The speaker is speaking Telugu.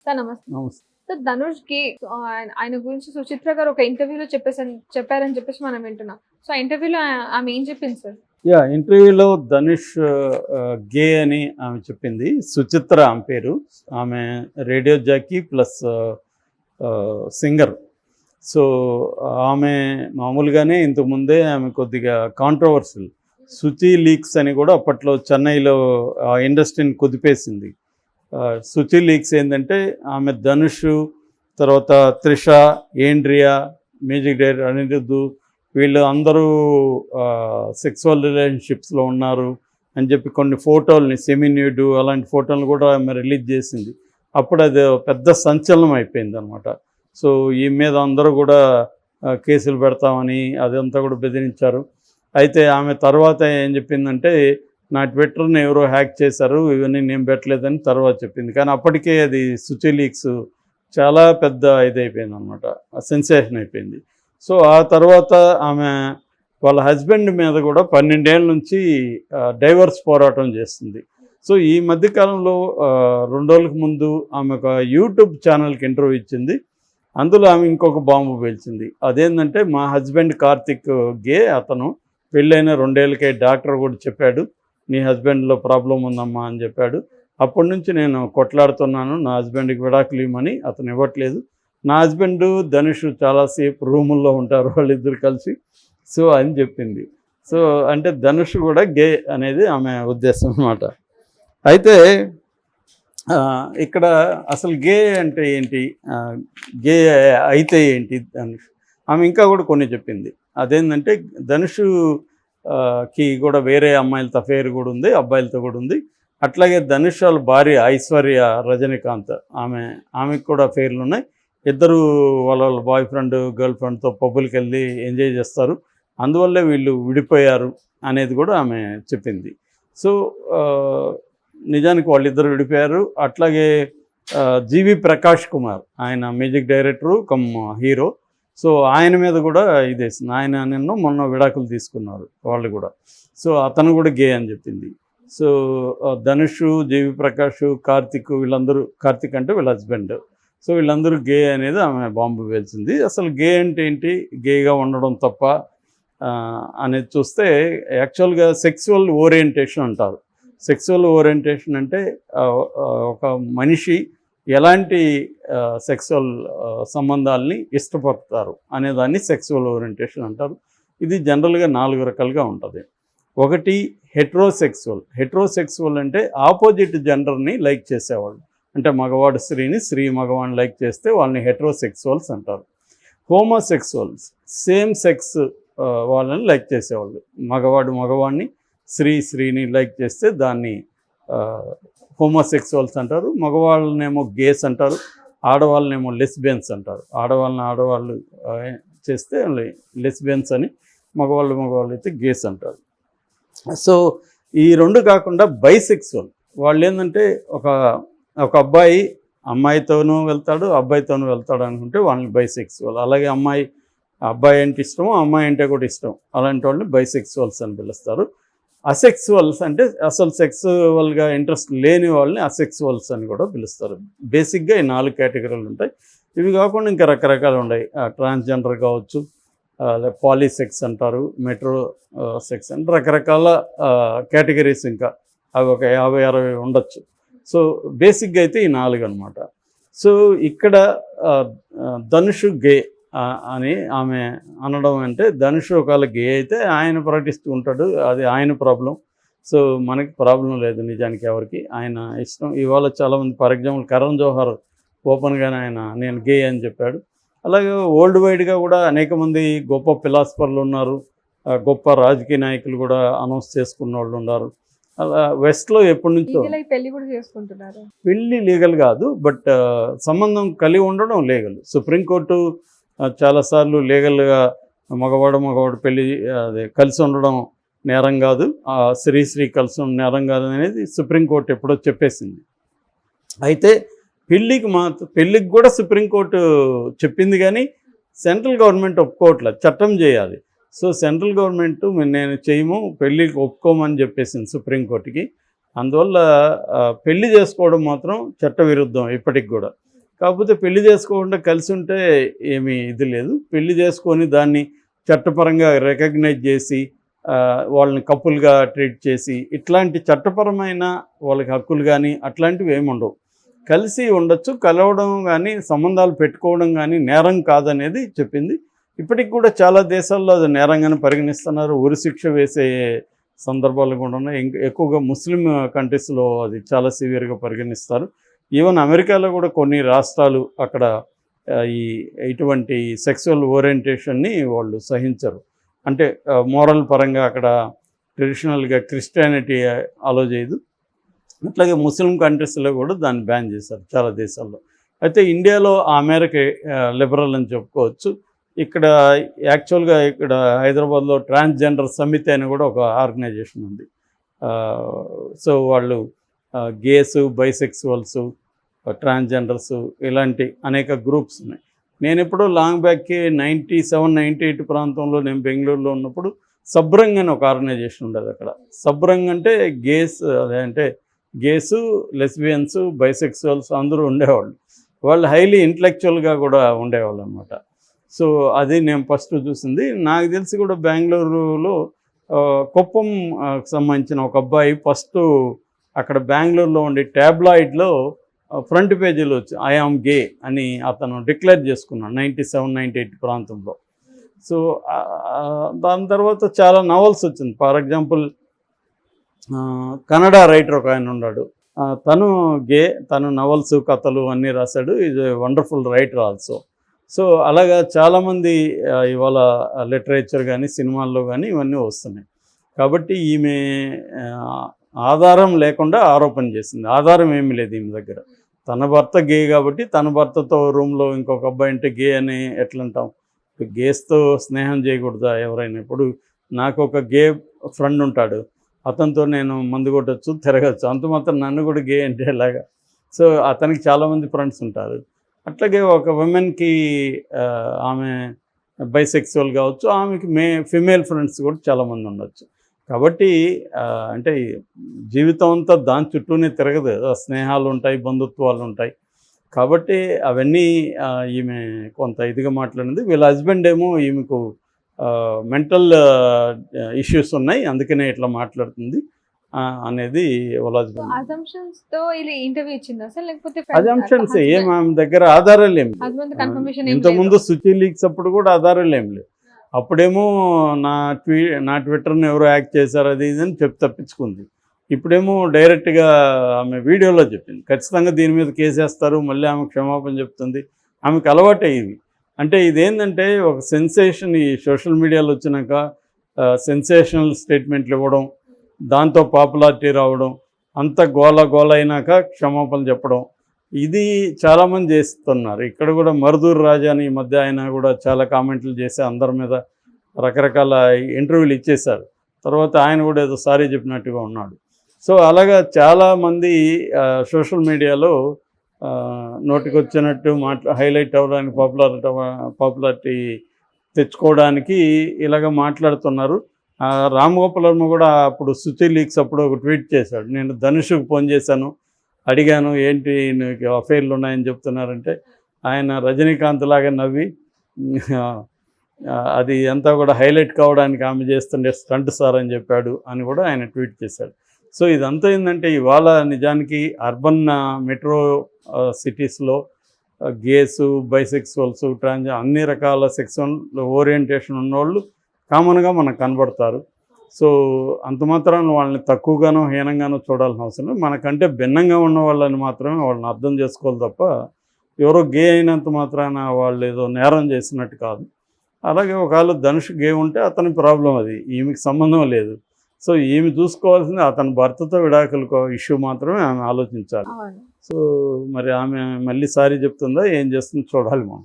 సార్ నమస్తే. నమస్తే. సార్ ధనుష్‌కి ఆయన గురించి సుచిత్ర గారు ఒక ఇంటర్వ్యూలో చెప్పారని చెప్పేసి మనం వింటున్నాం. సో, ఆ ఇంటర్వ్యూలో ఆమె ఏం చెప్పింది సార్? ఇంటర్వ్యూలో ధనుష్ గే అని ఆమె చెప్పింది. సుచిత్ర ఆమె పేరు. ఆమె radio jockey plus singer. So, ఆమె మామూలుగానే ఇంతకుముందే ఆమె కొద్దిగా కాంట్రవర్షియల్. శుచి లీక్స్ అని కూడా అప్పట్లో చెన్నైలో ఆ ఇండస్ట్రీని కుదిపేసింది. శుచి లీక్స్ ఏంటంటే ఆమె ధనుష్, తర్వాత త్రిష, ఏండ్రియా, మ్యూజిక్ డైరెక్టర్ అనిరుద్ధు, వీళ్ళు అందరూ సెక్సువల్ రిలేషన్షిప్స్లో ఉన్నారు అని చెప్పి కొన్ని ఫోటోల్ని సెమీన్యూడ్ అలాంటి ఫోటోలను కూడా ఆమె రిలీజ్ చేసింది. అప్పుడు అది పెద్ద సంచలనం అయిపోయింది అనమాట. సో ఈ మీద అందరూ కూడా కేసులు పెడతామని అదంతా కూడా బెదిరించారు. అయితే ఆమె తర్వాత ఏం చెప్పిందంటే, నా ట్విట్టర్ని ఎవరో హ్యాక్ చేశారు, ఇవన్నీ నేను పెట్టలేదని తర్వాత చెప్పింది. కానీ అప్పటికే అది శుచి లీక్స్ చాలా పెద్ద ఇదైపోయింది అనమాట, సెన్సేషన్ అయిపోయింది. సో ఆ తర్వాత ఆమె వాళ్ళ హస్బెండ్ మీద కూడా 12 ఏళ్ళ నుంచి డైవర్స్ పోరాటం చేస్తుంది. సో ఈ మధ్యకాలంలో 2 రోజులకు ముందు ఆమె ఒక యూట్యూబ్ ఛానల్కి ఇంటర్వ్యూ ఇచ్చింది. అందులో ఆమె ఇంకొక బాంబు పేల్చింది. అదేంటంటే, మా హస్బెండ్ కార్తిక్ గే, అతను పెళ్ళైన 2 ఏళ్ళకే డాక్టర్ కూడా చెప్పాడు, నీ హస్బెండ్లో ప్రాబ్లం ఉందమ్మా అని చెప్పాడు. అప్పటి నుంచి నేను కొట్లాడుతున్నాను, నా హస్బెండ్కి విడాకులు ఇవ్వమని. అతను ఇవ్వట్లేదు. నా హస్బెండ్ ధనుష్ చాలాసేపు రూముల్లో ఉంటారు వాళ్ళిద్దరు కలిసి. సో అని చెప్పింది. సో అంటే ధనుష్ కూడా గే అనేది ఆమె ఉద్దేశం అన్నమాట. అయితే ఇక్కడ అసలు గే అంటే ఏంటి, గే అయితే ఏంటి ధనుష్, ఆమె ఇంకా కూడా కొన్ని చెప్పింది. అదేంటంటే, ధనుష్ కి కూడా వేరే అమ్మాయిలతో అఫేర్ కూడా ఉంది, అబ్బాయిలతో కూడా ఉంది. అట్లాగే ధనుష్ వాళ్ళ భార్య ఐశ్వర్య రజనీకాంత్, ఆమెకు కూడా అఫేర్లు ఉన్నాయి. ఇద్దరు వాళ్ళ బాయ్ ఫ్రెండ్ గర్ల్ ఫ్రెండ్తో పబ్బులకి వెళ్ళి ఎంజాయ్ చేస్తారు, అందువల్లే వీళ్ళు విడిపోయారు అనేది కూడా ఆమె చెప్పింది. సో నిజానికి వాళ్ళిద్దరు విడిపోయారు. అట్లాగే జీవి ప్రకాష్ కుమార్, ఆయన music director come hero. So ఆయన మీద కూడా ఇదేసింది. ఆయన మొన్న విడాకులు తీసుకున్నారు వాళ్ళు కూడా. సో అతను కూడా గే అని చెప్పింది. సో ధనుష్, జీవి ప్రకాష్, కార్తిక్, వీళ్ళందరూ, కార్తిక్ అంటే వీళ్ళ హస్బెండ్, సో వీళ్ళందరూ గే అనేది ఆమె బాంబు పేల్చింది. అసలు గే అంటే ఏంటి, గేగా ఉండడం తప్ప అనేది చూస్తే, యాక్చువల్గా సెక్సువల్ ఓరియంటేషన్ అంటారు. సెక్సువల్ ఓరియంటేషన్ అంటే ఒక మనిషి ఎలాంటి సెక్సువల్ సంబంధాలని ఇష్టపడతారు అనేదాన్ని సెక్సువల్ ఓరియంటేషన్ అంటారు. ఇది జనరల్గా 4 రకాలుగా ఉంటుంది. ఒకటి హెట్రోసెక్సువల్. హెట్రోసెక్సువల్ అంటే ఆపోజిట్ జెండర్ని లైక్ చేసేవాళ్ళు, అంటే మగవాడు స్త్రీని, స్త్రీ మగవాడిని లైక్ చేస్తే వాళ్ళని హెట్రోసెక్సువల్స్ అంటారు. హోమోసెక్సువల్స్, సేమ్ సెక్స్ వాళ్ళని లైక్ చేసేవాళ్ళు, మగవాడు మగవాడిని, స్త్రీని లైక్ చేస్తే దాన్ని హోమోసెక్సువల్స్ అంటారు. మగవాళ్ళనేమో గేస్ అంటారు, ఆడవాళ్ళనేమో లెస్బియన్స్ అంటారు. ఆడవాళ్ళు చేస్తే లెస్బియన్స్ అని, మగవాళ్ళు అయితే గేస్ అంటారు. సో ఈ 2 కాకుండా బైసెక్సువల్ వాళ్ళు ఏంటంటే, ఒక అబ్బాయి అమ్మాయితోనూ వెళ్తాడు, అబ్బాయితోనూ వెళ్తాడు అనుకుంటే వాళ్ళని బైసెక్సువల్. అలాగే అబ్బాయి అంటే ఇష్టము, అమ్మాయి అంటే కూడా ఇష్టం, అలాంటి వాళ్ళని బైసెక్సువల్స్ అని పిలుస్తారు. అసెక్సువల్స్ అంటే అసలు సెక్సువల్గా ఇంట్రెస్ట్ లేని వాళ్ళని అసెక్సువల్స్ అని కూడా పిలుస్తారు. బేసిక్గా ఈ 4 కేటగిరీలు ఉంటాయి. ఇవి కాకుండా ఇంకా రకరకాలు ఉన్నాయి. ట్రాన్స్జెండర్ కావచ్చు, పాలీసెక్స్ అంటారు, మెట్రో సెక్స్ అంటే రకరకాల కేటగిరీస్, ఇంకా అవి ఒక 50-60 ఉండొచ్చు. సో బేసిక్గా అయితే ఈ 4 అనమాట. సో ఇక్కడ ధనుష్ గే అని ఆమె అనడం అంటే, ధనుష్ ఒకవేళ గే అయితే ఆయన ప్రకటిస్తూ ఉంటాడు, అది ఆయన ప్రాబ్లం. సో మనకి ప్రాబ్లం లేదు నిజానికి ఎవరికి, ఆయన ఇష్టం. ఇవాళ చాలామంది, ఫర్ ఎగ్జాంపుల్ కరణ్ జోహర్ ఓపెన్గానే నేను గే అని చెప్పాడు. అలాగే వరల్డ్ వైడ్గా కూడా అనేక మంది గొప్ప ఫిలాసఫర్లు ఉన్నారు, గొప్ప రాజకీయ నాయకులు కూడా అనౌన్స్ చేసుకున్న వాళ్ళు ఉన్నారు. అలా వెస్ట్లో ఎప్పటి నుంచో పెళ్లి కూడా చేసుకుంటున్నారు. పెళ్ళి లీగల్ కాదు, బట్ సంబంధం కలిగి ఉండడం లీగల్. సుప్రీంకోర్టు చాలాసార్లు లీగల్గా మగవాడు పెళ్ళి కలిసి ఉండడం నేరం కాదు, స్త్రీ కలిసి ఉండడం నేరం కాదు అనేది సుప్రీంకోర్టు ఎప్పుడో చెప్పేసింది. అయితే పెళ్ళికి కూడా సుప్రీంకోర్టు చెప్పింది, కానీ సెంట్రల్ గవర్నమెంట్ ఒప్పుకోవట్లేదు, చట్టం చేయాలి. సో సెంట్రల్ గవర్నమెంట్ నేను చేయము, పెళ్ళికి ఒప్పుకోమని చెప్పేసింది సుప్రీంకోర్టుకి. అందువల్ల పెళ్లి చేసుకోవడం మాత్రం చట్టవిరుద్ధం ఇప్పటికి కూడా. కాకపోతే పెళ్లి చేసుకోకుండా కలిసి ఉంటే ఏమీ ఇది లేదు. పెళ్లి చేసుకొని దాన్ని చట్టపరంగా రికగ్నైజ్ చేసి వాళ్ళని కపుల్గా ట్రీట్ చేసి ఇట్లాంటి చట్టపరమైన వాళ్ళకి హక్కులు కానీ అట్లాంటివి ఏమి ఉండవు. కలిసి ఉండొచ్చు, కలవడం కానీ సంబంధాలు పెట్టుకోవడం కానీ నేరం కాదనేది చెప్పింది. ఇప్పటికి కూడా చాలా దేశాల్లో అది నేరంగానే పరిగణిస్తున్నారు. ఉరిశిక్ష వేసే సందర్భాలు కూడా ఉన్నాయి. ఎక్కువగా ముస్లిం కంట్రీస్లో అది చాలా సివియర్గా పరిగణిస్తారు. ఈవెన్ అమెరికాలో కూడా కొన్ని రాష్ట్రాలు అక్కడ ఇటువంటి సెక్సువల్ ఓరియంటేషన్ని వాళ్ళు సహించరు. అంటే మోరల్ పరంగా అక్కడ ట్రెడిషనల్గా క్రిస్టియానిటీ అలో చేయదు. అట్లాగే ముస్లిం కంట్రీస్లో కూడా దాన్ని బ్యాన్ చేశారు చాలా దేశాల్లో. అయితే ఇండియాలో ఆ మేరకు లిబరల్ అని చెప్పుకోవచ్చు. ఇక్కడ యాక్చువల్గా ఇక్కడ హైదరాబాద్లో ట్రాన్స్జెండర్ సమితి అని కూడా ఒక ఆర్గనైజేషన్ ఉంది. సో వాళ్ళు గేస్, బైసెక్సువల్స్, ట్రాన్స్జెండర్స్ ఇలాంటి అనేక గ్రూప్స్ ఉన్నాయి. నేను ఎప్పుడో లాంగ్ బ్యాక్కి 97, 98 ప్రాంతంలో నేను బెంగళూరులో ఉన్నప్పుడు సబ్రంగ్ అని ఒక ఆర్గనైజేషన్ ఉండేది అక్కడ. సబ్రంగ్ అంటే గేస్, అదే గేసు, లెస్బియన్స్, బైసెక్సువల్స్ అందరూ ఉండేవాళ్ళు. వాళ్ళు హైలీ ఇంటలెక్చువల్గా కూడా ఉండేవాళ్ళు అనమాట. సో అది నేను ఫస్ట్ చూసింది. నాకు తెలిసి కూడా బెంగళూరులో కుప్పం సంబంధించిన ఒక అబ్బాయి ఫస్ట్ అక్కడ బెంగళూరులో ఉండే ట్యాబ్లాయిడ్లో ఫ్రంట్ పేజీలో వచ్చి ఐ ఆమ్ గే అని అతను డిక్లేర్ చేసుకున్నాడు 97, 98 ప్రాంతంలో. సో దాని తర్వాత చాలా నవల్స్ వచ్చింది. ఫర్ ఎగ్జాంపుల్ కన్నడ రైటర్ ఒక ఆయన ఉన్నాడు, తను గే, తను నవల్స్, కథలు అన్నీ రాశాడు. Is a wonderful writer also. So అలాగా చాలామంది ఇవాళ లిటరేచర్ కానీ సినిమాల్లో కానీ ఇవన్నీ వస్తున్నాయి. కాబట్టి ఈమె ఆధారం లేకుండా ఆరోపణ చేసింది. ఆధారం ఏమీ లేదు ఈమె దగ్గర. తన భర్త గే కాబట్టి తన భర్తతో రూమ్లో ఇంకొక అబ్బాయి అంటే గే అని ఎట్లంటాం? గేస్తో స్నేహం చేయకూడదా ఎవరైనా? ఇప్పుడు నాకు ఒక గే ఫ్రెండ్ ఉంటాడు, అతనితో నేను మందు కొట్టచ్చు, తిరగచ్చు, అంత మాత్రం నన్ను కూడా గే అంటే ఎలాగా? సో అతనికి చాలామంది ఫ్రెండ్స్ ఉంటారు. అట్లాగే ఒక ఉమెన్కి ఆమె బైసెక్సువల్ కావచ్చు, ఆమెకి ఫిమేల్ ఫ్రెండ్స్ కూడా చాలామంది ఉండొచ్చు. కాబట్టి అంటే జీవితం అంతా దాని చుట్టూనే తిరగదు. స్నేహాలు ఉంటాయి, బంధుత్వాలు ఉంటాయి. కాబట్టి అవన్నీ ఈమె కొంత ఇదిగా మాట్లాడింది. వీళ్ళ హస్బెండ్ ఏమో ఈమెకు మెంటల్ ఇష్యూస్ ఉన్నాయి, అందుకనే ఇట్లా మాట్లాడుతుంది అనేది వాళ్ళ హస్బెండ్. అజంప్షన్స్ తో ఇలా ఇంటర్వ్యూ ఇచ్చిందా సార్, లేకపోతే అజంప్షన్స్ ఏం ఆమె దగ్గర ఆధారాలు ఏమి కన్ఫర్మేషన్? ఇంతకుముందు సుచి లీక్స్ అప్పుడు కూడా ఆధారాలు ఏం లేవు. అప్పుడేమో నా ట్విట్టర్ని ఎవరో యాక్ట్ చేశారు అది ఇది అని తప్పించుకుంది. ఇప్పుడేమో డైరెక్ట్గా ఆమె వీడియోలో చెప్పింది ఖచ్చితంగా దీని మీద కేసేస్తారు, మళ్ళీ ఆమె క్షమాపణ చెప్తుంది. ఆమెకు అలవాటే ఇది. అంటే ఇదేంటంటే ఒక సెన్సేషన్, ఈ సోషల్ మీడియాలో వచ్చినాక సెన్సేషనల్ స్టేట్మెంట్లు ఇవ్వడం, దాంతో పాపులారిటీ రావడం, అంత గోల అయినాక క్షమాపణ చెప్పడం, ఇది చాలామంది చేస్తున్నారు. ఇక్కడ కూడా మరుదూరు రాజా అని ఈ మధ్య ఆయన కూడా చాలా కామెంట్లు చేసి అందరి మీద రకరకాల ఇంటర్వ్యూలు ఇచ్చేశారు. తర్వాత ఆయన కూడా ఏదో సారీ చెప్పినట్టుగా ఉన్నాడు. సో అలాగా చాలామంది సోషల్ మీడియాలో నోటికి వచ్చినట్టు హైలైట్ అవ్వడానికి, పాపులారిటీ తెచ్చుకోవడానికి ఇలాగ మాట్లాడుతున్నారు. రామ్ గోపాల్ వర్మ కూడా అప్పుడు సుచి లీక్స్ అప్పుడు ఒక ట్వీట్ చేశాడు, నేను ధనుష్కు ఫోన్ చేశాను, అడిగాను ఏంటి నీకు అఫైర్లు ఉన్నాయని చెప్తున్నారంటే ఆయన రజనీకాంత్ లాగా నవ్వి అది అంతా కూడా హైలైట్ కావడానికి ఆమె చేస్తుండే స్టంట్ సార్ అని చెప్పాడు అని కూడా ఆయన ట్వీట్ చేశాడు. సో ఇదంతా ఏంటంటే ఇవాళ నిజానికి అర్బన్ మెట్రో సిటీస్లో గేసు, బైసెక్సువల్స్, అన్ని రకాల సెక్సువల్ ఓరియంటేషన్ ఉన్నవాళ్ళు కామన్గా మనకు కనబడతారు. సో అంత మాత్రాన వాళ్ళని తక్కువగానో హీనంగానో చూడాల్సిన అవసరం లేదు. మనకంటే భిన్నంగా ఉన్న వాళ్ళని మాత్రమే వాళ్ళని అర్థం చేసుకోవాలి తప్ప ఎవరో గే అయినంత మాత్రాన వాళ్ళు ఏదో నేరం చేసినట్టు కాదు. అలాగే ఒకవేళ ధనుష్ గే ఉంటే అతని ప్రాబ్లం, అది ఈమెకి సంబంధం లేదు. సో ఈమె చూసుకోవాల్సింది అతని భర్తతో విడాకుల ఇష్యూ మాత్రమే ఆమె ఆలోచించాలి. సో మరి ఆమె మళ్ళీ సారీ చెప్తుందా ఏం చేస్తుందో చూడాలి మనం.